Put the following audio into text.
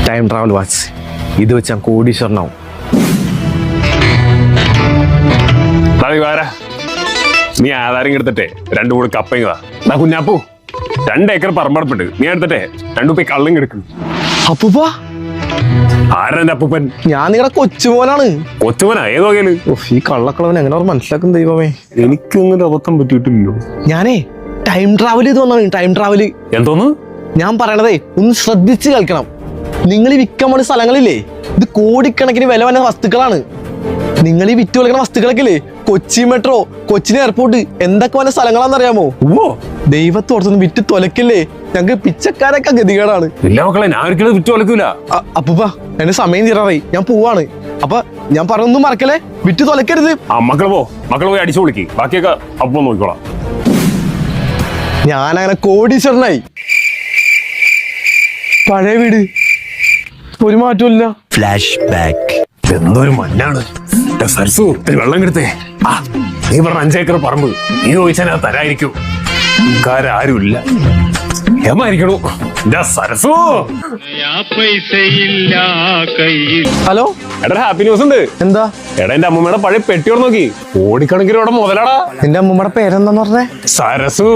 Time travel watch ഇത് വെച്ച് ഞാൻ കോടീശ്വരനാവും. നീ ആധാരം എടുത്തിട്ടെ 2 കൂടെ കപ്പയുക കുഞ്ഞാപ്പൂ 2 ഏക്കർ പറമ്പടപ്പുണ്ട്. നീ എടുത്തിട്ടെ 2 പോയി കള്ളും കിടക്കും. അപ്പൂപ്പ ആരാ അപ്പൂപ്പൻ? ഞാൻ നിങ്ങളുടെ കൊച്ചുമോനാണ്. കൊച്ചുമോനാ? ഏതോ കേള്. ഈ കള്ളക്കളവൻ എങ്ങനെ അവർ മനസ്സിലാക്കും ദൈവമേ. എനിക്കൊന്നും അബദ്ധം പറ്റിയിട്ടില്ലല്ലോ. ഞാനേ ടൈം ട്രാവൽ ചെയ്ത് വന്നാണ്. ടൈം ട്രാവല് എന്തോന്ന് ഞാൻ പറയണതേ ഒന്ന് ശ്രദ്ധിച്ച് കേൾക്കണം. നിങ്ങൾ ഈ വിൽക്കാൻ പോണ സ്ഥലങ്ങളില്ലേ, ഇത് കോടിക്കണക്കിന് വില വന്ന വസ്തുക്കളാണ്. നിങ്ങൾ ഈ വിറ്റ് കളിക്കുന്ന വസ്തുക്കളൊക്കെ ഇല്ലേ, കൊച്ചി മെട്രോ, കൊച്ചിൻ എയർപോർട്ട്, എന്തൊക്കെ വന്ന സ്ഥലങ്ങളാന്ന് അറിയാമോ? ദൈവത്തോടത്തൊന്നും വിറ്റ് തൊലക്കില്ലേ, ഞങ്ങൾക്ക് പിച്ചക്കാരൊക്കെ ഗതികേടാണ്. ഇല്ല മക്കളെ, ഞാൻ ഒരിക്കലും വിറ്റ് തൊലക്കൂല. അപ്പൂപ്പ എന്റെ സമയം തീരാറായി, ഞാൻ പോവാണ്. അപ്പൊ ഞാൻ പറഞ്ഞൊന്നും മറക്കല്ലേ, വിറ്റ് തൊലക്കരുത്. മക്കൾ പോയി അടിച്ചു വിളിക്ക്, ബാക്കിയൊക്കെ അപ്പം നോക്കിക്കോളാം. ഞാനങ്ങനെ കോടീശ്വരനായി. പഴയ വീട് ഒരു മാറ്റമില്ല. Flash back. എന്തൊരു മഞ്ഞാണ്. സരസു വെള്ളം കിടത്തേ. നീ പറഞ്ഞ 5 ഏക്കർ പറമ്പ് നീ ചോദിച്ചാൽ അത് തരായിരിക്കും. ആരുമില്ല ഏമായിരിക്കണു സരസു. ഹലോ എടാ, ഹാപ്പി ന്യൂസ് ഉണ്ട്. എന്താ? എടാ, എന്റെ അമ്മൂമ്മയുടെ പഴയ പെട്ടിയോട് നോക്കി, കോടിക്കണക്കിന് ഇവിടെ മുതലാടാ. നിന്റെ അമ്മൂമ്മയുടെ പേരെന്താന്ന് പറഞ്ഞേ? സരസു.